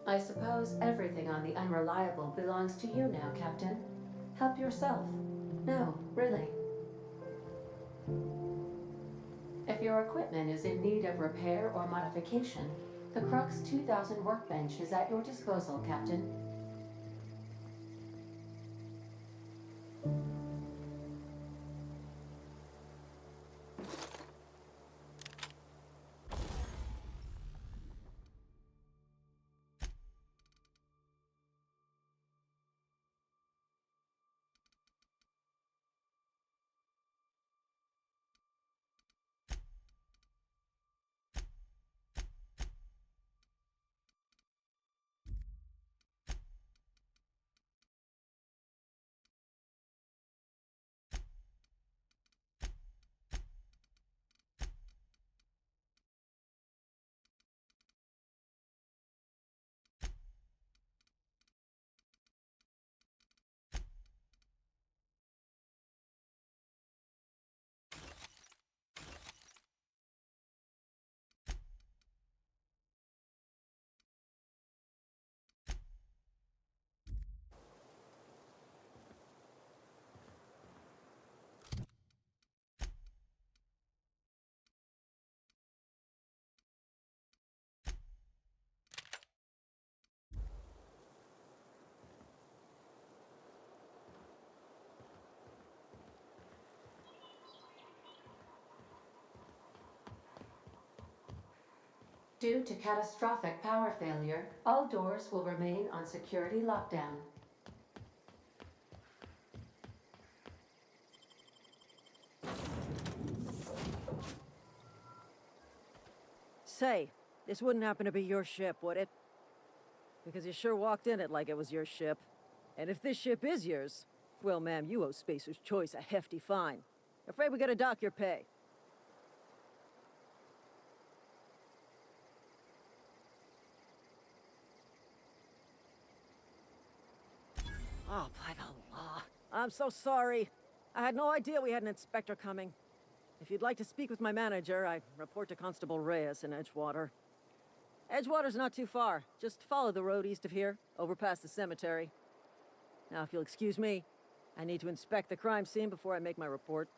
I suppose everything on the Unreliable belongs to you now, Captain. Help yourself. No, really. If your equipment is in need of repair or modification, the Crux 2000 workbench is at your disposal, Captain. Due to catastrophic power failure, all doors will remain on security lockdown. Say, this wouldn't happen to be your ship, would it? Because you sure walked in it like it was your ship. And if this ship is yours, well, ma'am, you owe Spacer's Choice a hefty fine. Afraid we gotta dock your pay. Oh, by the law. I'm so sorry. I had no idea we had an inspector coming. If you'd like to speak with my manager, I'd report to Constable Reyes in Edgewater. Edgewater's not too far. Just follow the road east of here, over past the cemetery. Now, if you'll excuse me, I need to inspect the crime scene before I make my report.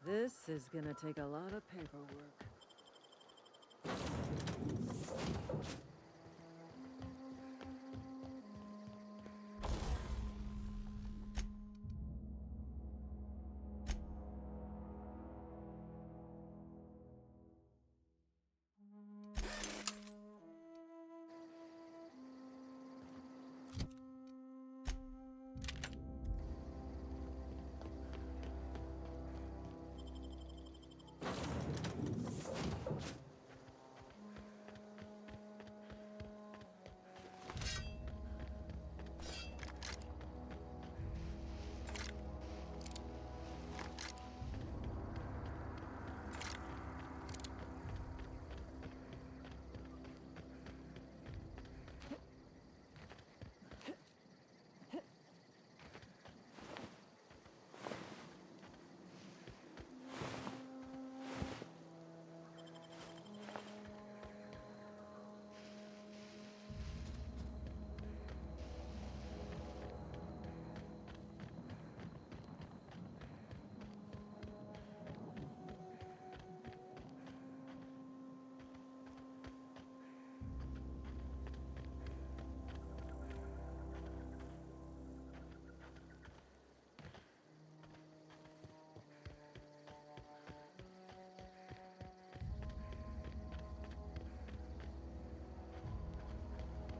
This is gonna take a lot of paperwork.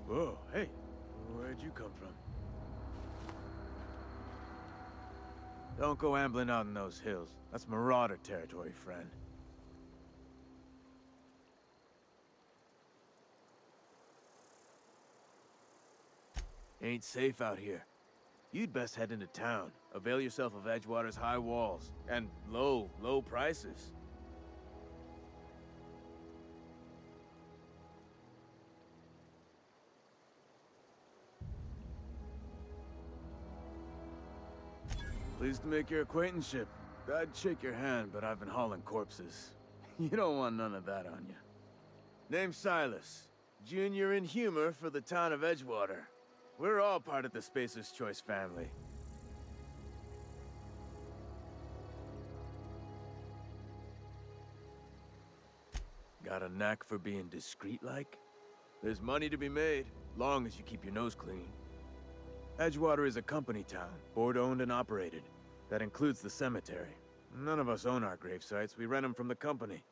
Whoa, hey, where'd you come from? Don't go ambling out in those hills. That's marauder territory, friend. Ain't safe out here. You'd best head into town. Avail yourself of Edgewater's high walls and low prices. Pleased to make your acquaintanceship. I'd shake your hand, but I've been hauling corpses. You don't want none of that on you. Name's Silas. Junior in humor for the town of Edgewater. We're all part of the Spacer's Choice family. Got a knack for being discreet-like? There's money to be made, long as you keep your nose clean. Edgewater is a company town, board-owned and operated. That includes the cemetery. None of us own our grave sites, we rent them from the company.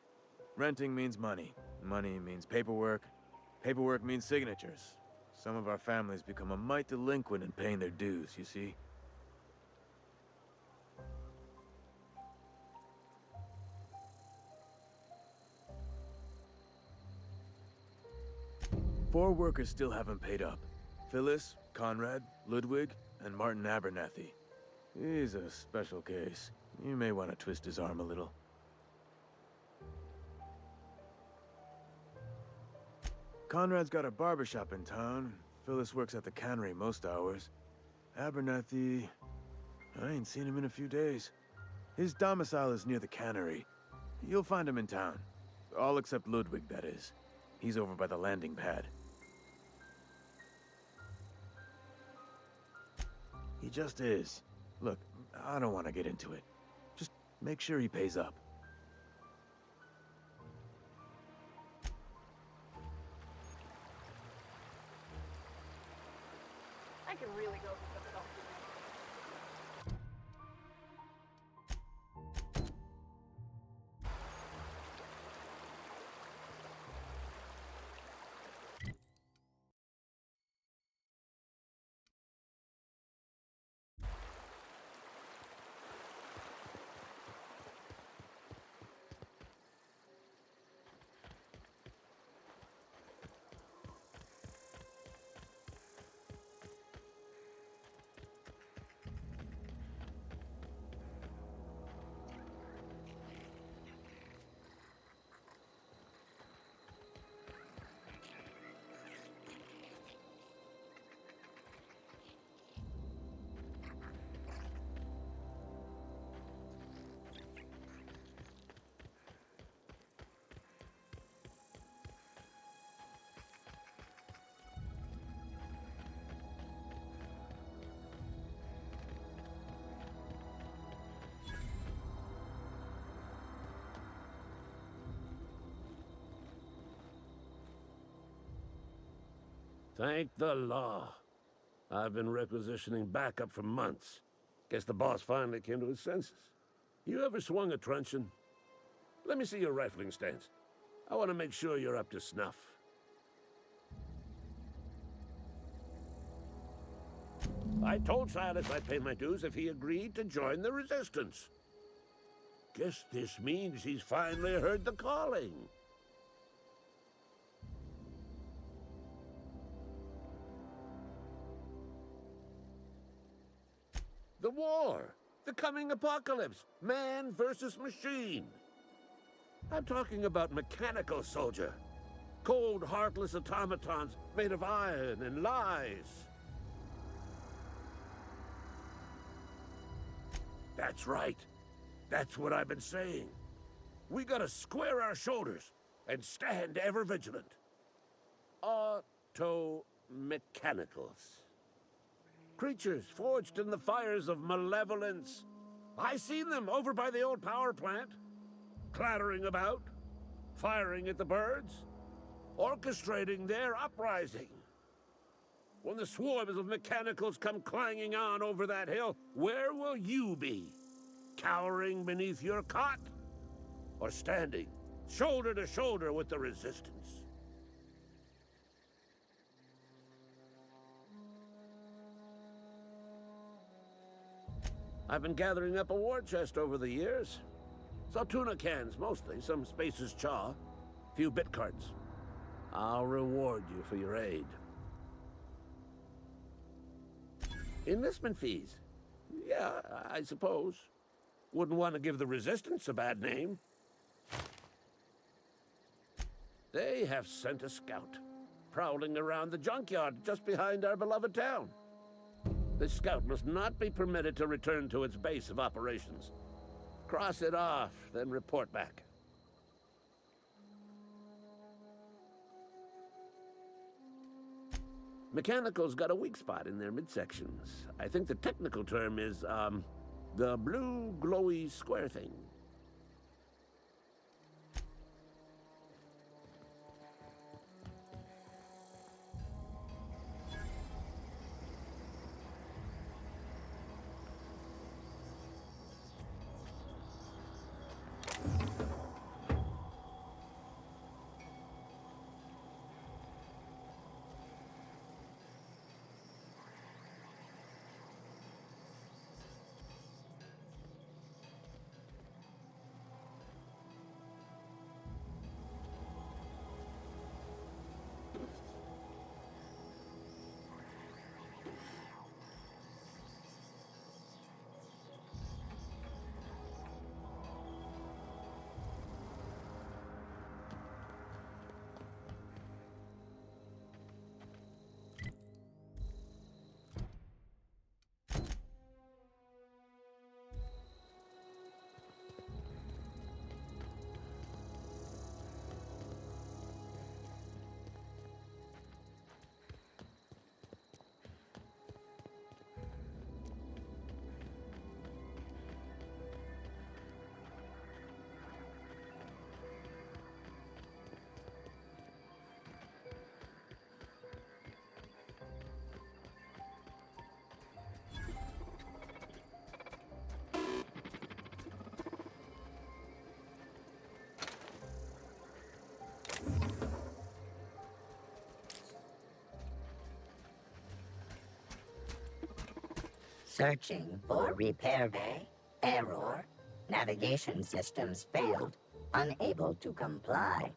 Renting means money. Money means paperwork. Paperwork means signatures. Some of our families become a mite delinquent in paying their dues, you see? Four workers still haven't paid up. Phyllis, Conrad, Ludwig, and Martin Abernathy. He's a special case. You may want to twist his arm a little. Conrad's got a barbershop in town. Phyllis works at the cannery most hours. Abernathy... I ain't seen him in a few days. His domicile is near the cannery. You'll find him in town. All except Ludwig, that is. He's over by the landing pad. He just is. Look, I don't want to get into it. Just make sure he pays up. I can really go for the help. Thank the law. I've been requisitioning backup for months. Guess the boss finally came to his senses. You ever swung a truncheon? Let me see your rifling stance. I want to make sure you're up to snuff. I told Silas I'd pay my dues if he agreed to join the Resistance. Guess this means he's finally heard the calling. The war! The coming apocalypse! Man versus machine! I'm talking about mechanical soldier. Cold, heartless automatons made of iron and lies. That's right. That's what I've been saying. We gotta square our shoulders and stand ever vigilant. Auto-mechanicals. Creatures forged in the fires of malevolence. I seen them over by the old power plant. Clattering about, firing at the birds, orchestrating their uprising. When the swarms of mechanicals come clanging on over that hill, where will you be? Cowering beneath your cot? Or standing, shoulder to shoulder with the Resistance? I've been gathering up a war chest over the years. Saltuna cans, mostly. Some Spacer's Chaw. Few bit cards. I'll reward you for your aid. Enlistment fees? Yeah, I suppose. Wouldn't want to give the Resistance a bad name. They have sent a scout, prowling around the junkyard just behind our beloved town. This scout must not be permitted to return to its base of operations. Cross it off, then report back. Mechanicals got a weak spot in their midsections. I think the technical term is, the blue glowy square thing. Searching for repair bay. Error. Navigation systems failed. Unable to comply.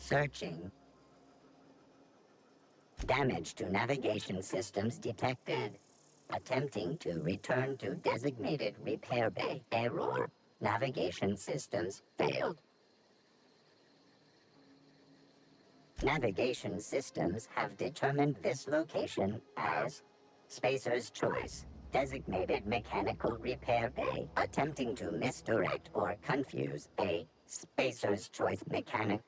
Searching. Damage to navigation systems detected. Attempting to return to designated repair bay. Error. Navigation systems failed. Navigation systems have determined this location as Spacer's Choice, designated mechanical repair bay. Attempting to misdirect or confuse a Spacer's Choice mechanic.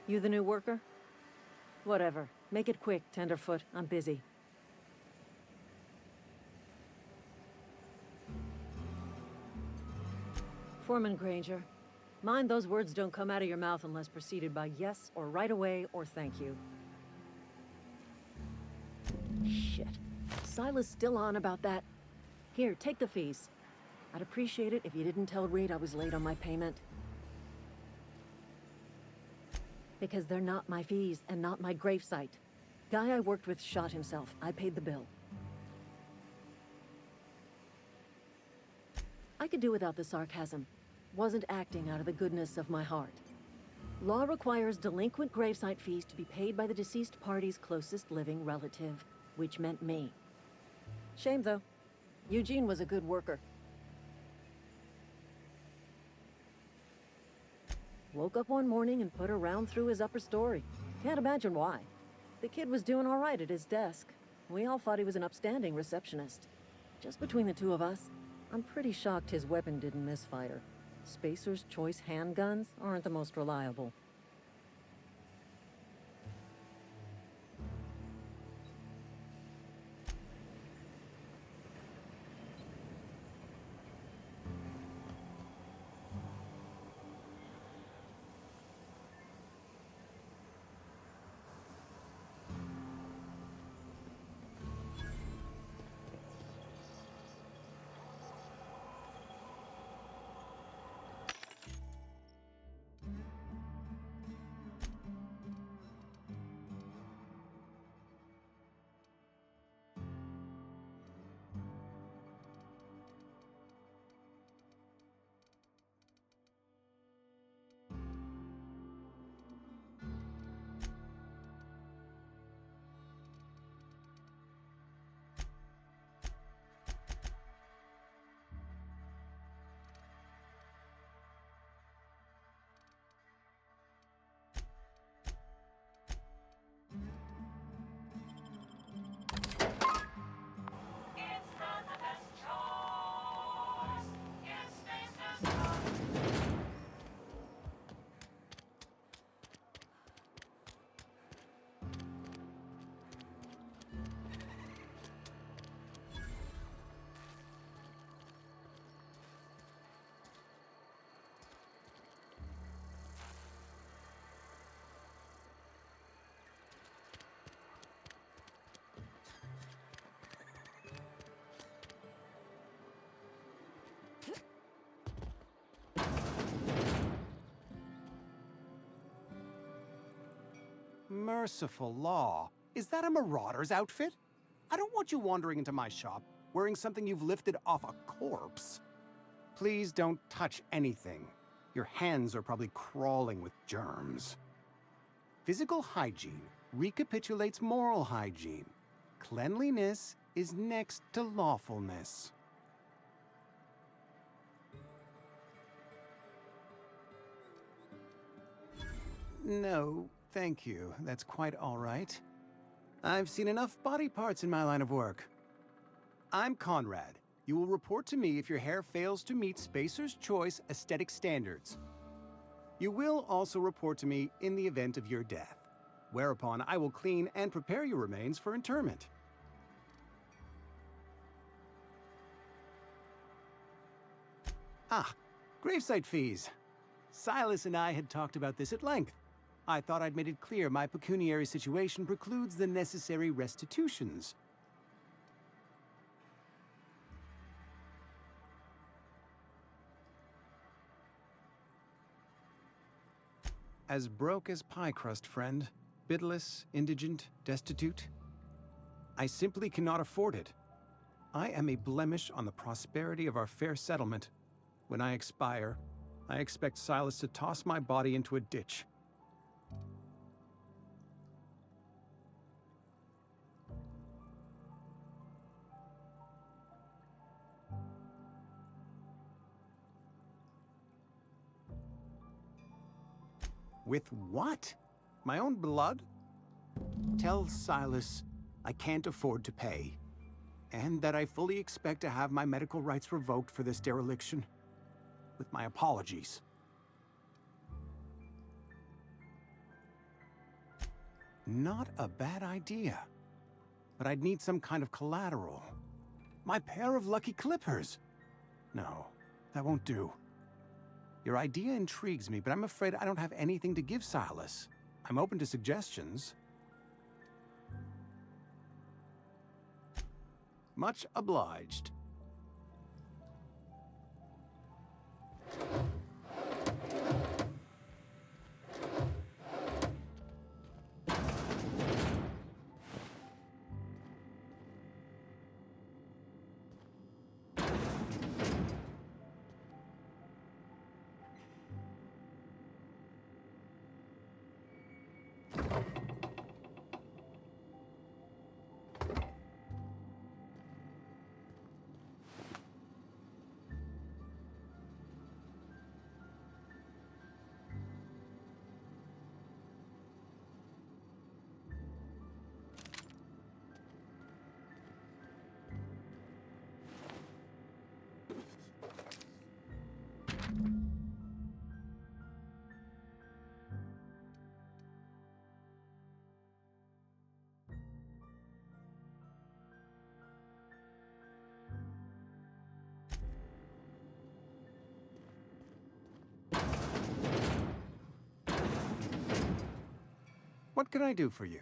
You the new worker? Whatever. Make it quick, Tenderfoot. I'm busy. Foreman Granger. Mind those words don't come out of your mouth unless preceded by yes or right away or thank you. Shit. Silas still on about that. Here, take the fees. I'd appreciate it if you didn't tell Reed I was late on my payment. Because they're not my fees and not my gravesite. Guy I worked with shot himself. I paid the bill. I could do without the sarcasm. Wasn't acting out of the goodness of my heart. Law requires delinquent gravesite fees to be paid by the deceased party's closest living relative, which meant me. Shame, though. Eugene was a good worker. Woke up one morning and put a round through his upper story. Can't imagine why. The kid was doing all right at his desk. We all thought he was an upstanding receptionist. Just between the two of us, I'm pretty shocked his weapon didn't misfire. Spacer's Choice handguns aren't the most reliable. Merciful law. Is that a marauder's outfit? I don't want you wandering into my shop wearing something you've lifted off a corpse. Please don't touch anything. Your hands are probably crawling with germs. Physical hygiene recapitulates moral hygiene. Cleanliness is next to lawfulness. No, thank you. That's quite all right. I've seen enough body parts in my line of work. I'm Conrad. You will report to me if your hair fails to meet Spacer's Choice aesthetic standards. You will also report to me in the event of your death, whereupon I will clean and prepare your remains for interment. Ah, gravesite fees. Silas and I had talked about this at length. I thought I'd made it clear my pecuniary situation precludes the necessary restitutions. As broke as pie crust, friend. Bidless, indigent, destitute. I simply cannot afford it. I am a blemish on the prosperity of our fair settlement. When I expire, I expect Silas to toss my body into a ditch. With what? My own blood? Tell Silas I can't afford to pay, and that I fully expect to have my medical rights revoked for this dereliction. With my apologies. Not a bad idea. But I'd need some kind of collateral. My pair of lucky clippers! No, that won't do. Your idea intrigues me, but I'm afraid I don't have anything to give Silas. I'm open to suggestions. Much obliged. What can I do for you?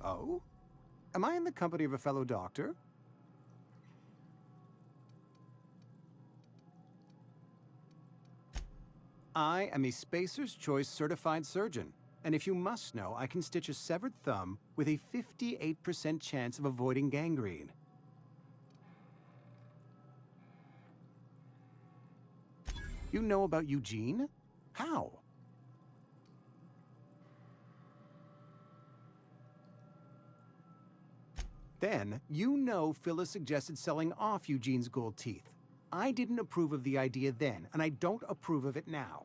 Oh? Am I in the company of a fellow doctor? I am a Spacer's Choice certified surgeon, and if you must know, I can stitch a severed thumb with a 58% chance of avoiding gangrene. You know about Eugene? How? Then, you know Phyllis suggested selling off Eugene's gold teeth. I didn't approve of the idea then, and I don't approve of it now.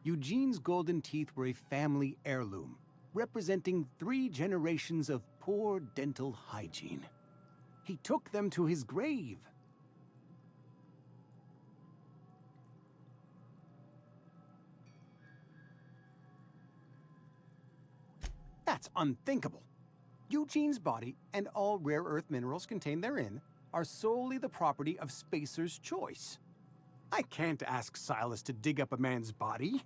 Eugene's golden teeth were a family heirloom, representing 3 generations of poor dental hygiene. He took them to his grave. That's unthinkable. Eugene's body and all rare earth minerals contained therein are solely the property of Spacer's Choice. I can't ask Silas to dig up a man's body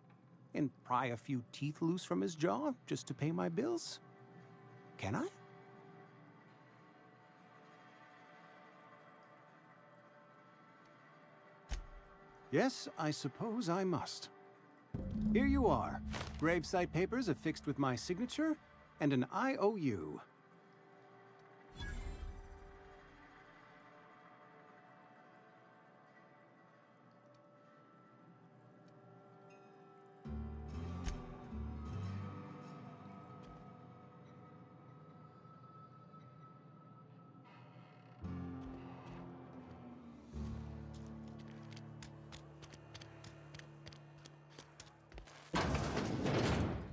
and pry a few teeth loose from his jaw just to pay my bills. Can I? Yes, I suppose I must. Here you are. Gravesite papers affixed with my signature and an IOU.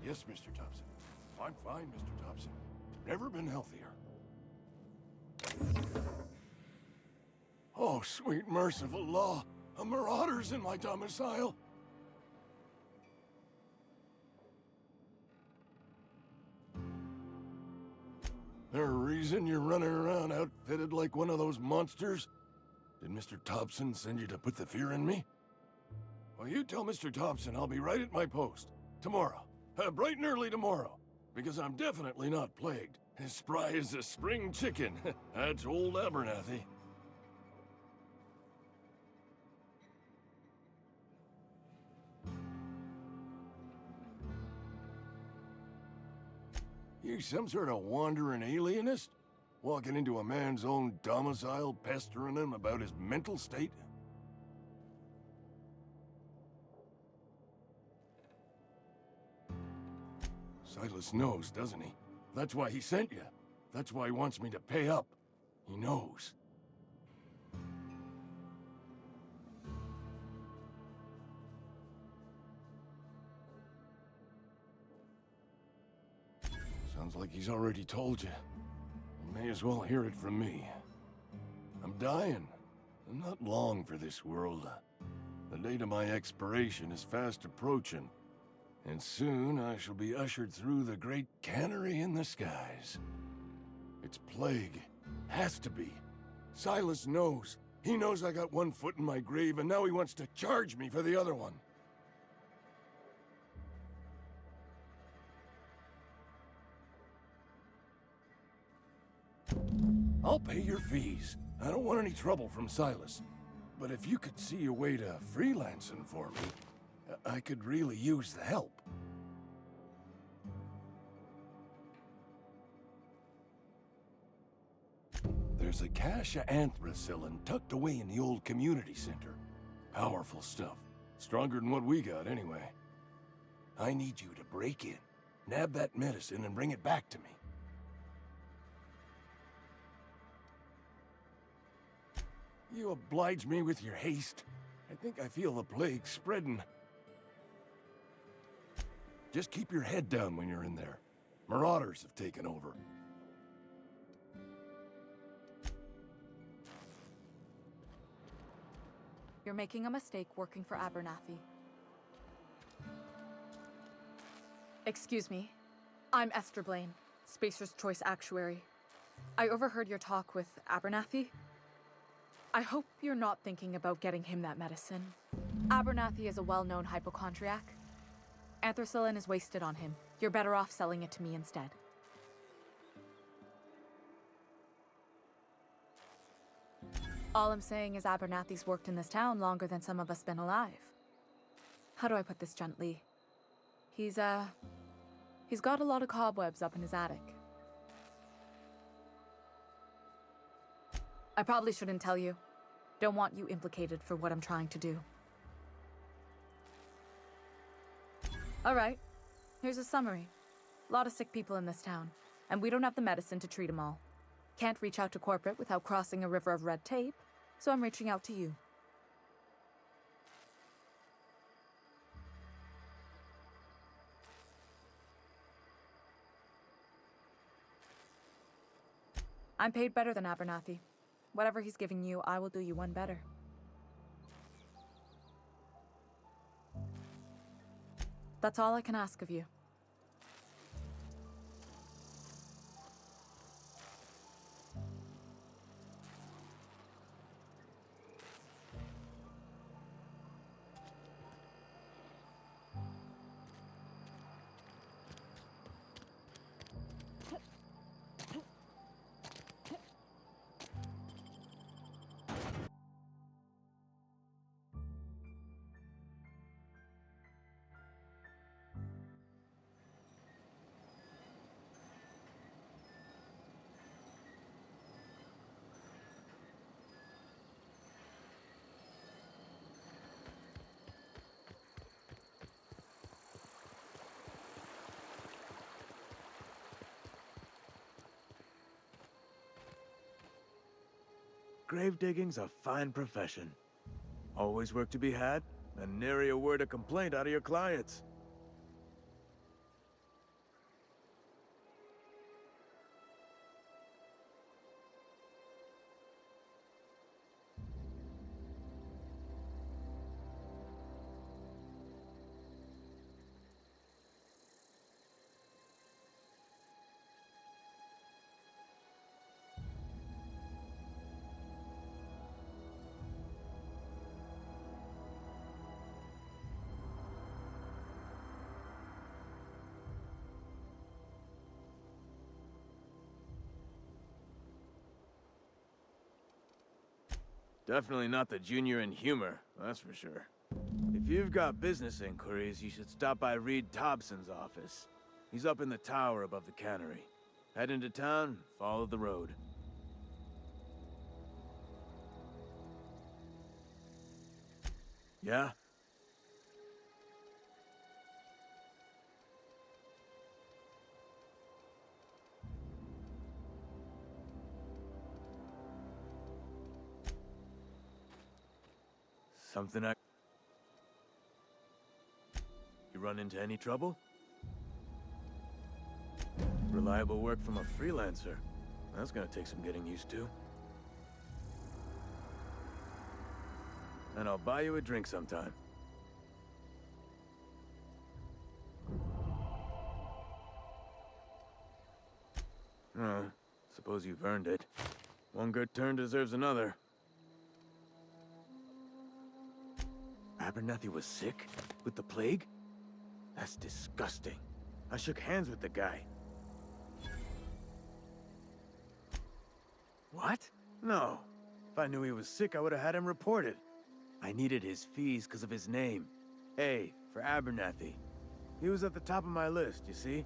Yes, Mr. Thompson. I'm fine, Mr. Thompson. Never been healthier. Oh, sweet merciful law. A marauder's in my domicile. There a reason you're running around outfitted like one of those monsters? Did Mr. Thompson send you to put the fear in me? Well, you tell Mr. Thompson I'll be right at my post. Tomorrow. Bright and early tomorrow. Because I'm definitely not plagued. As spry as a spring chicken. That's old Abernathy. You some sort of wandering alienist? Walking into a man's own domicile, pestering him about his mental state? Silas knows, doesn't he? That's why he sent you. That's why he wants me to pay up. He knows. Sounds like he's already told you. You may as well hear it from me. I'm dying. I'm not long for this world. The date of my expiration is fast approaching. And soon I shall be ushered through the great cannery in the skies. It's plague. Has to be. Silas knows. He knows I got one foot in my grave, and now he wants to charge me for the other one. I'll pay your fees. I don't want any trouble from Silas. But if you could see a way to freelancing for me, I could really use the help. There's a cache of anthracillin tucked away in the old community center. Powerful stuff. Stronger than what we got, anyway. I need you to break in, nab that medicine, and bring it back to me. You oblige me with your haste. I think I feel the plague spreading. Just keep your head down when you're in there. Marauders have taken over. You're making a mistake working for Abernathy. Excuse me. I'm Esther Blaine, Spacer's Choice Actuary. I overheard your talk with Abernathy. I hope you're not thinking about getting him that medicine. Abernathy is a well-known hypochondriac. Anthracillin is wasted on him. You're better off selling it to me instead. All I'm saying is Abernathy's worked in this town longer than some of us been alive. How do I put this gently? He's got a lot of cobwebs up in his attic. I probably shouldn't tell you. Don't want you implicated for what I'm trying to do. All right, here's a summary. A lot of sick people in this town, and we don't have the medicine to treat them all. Can't reach out to corporate without crossing a river of red tape, so I'm reaching out to you. I'm paid better than Abernathy. Whatever he's giving you, I will do you one better. That's all I can ask of you. gravedigging's a fine profession. Always work to be had, and nary a word of complaint out of your clients. Definitely not the junior in humor, that's for sure. If you've got business inquiries, you should stop by Reed Thompson's office. He's up in the tower above the cannery. Head into town, follow the road. Yeah? Something I... You run into any trouble? Reliable work from a freelancer. That's gonna take some getting used to. And I'll buy you a drink sometime. Oh, suppose you've earned it. One good turn deserves another. Abernathy was sick? With the plague? That's disgusting. I shook hands with the guy. What? No. If I knew he was sick, I would have had him reported. I needed his fees because of his name. A, for Abernathy. He was at the top of my list, you see?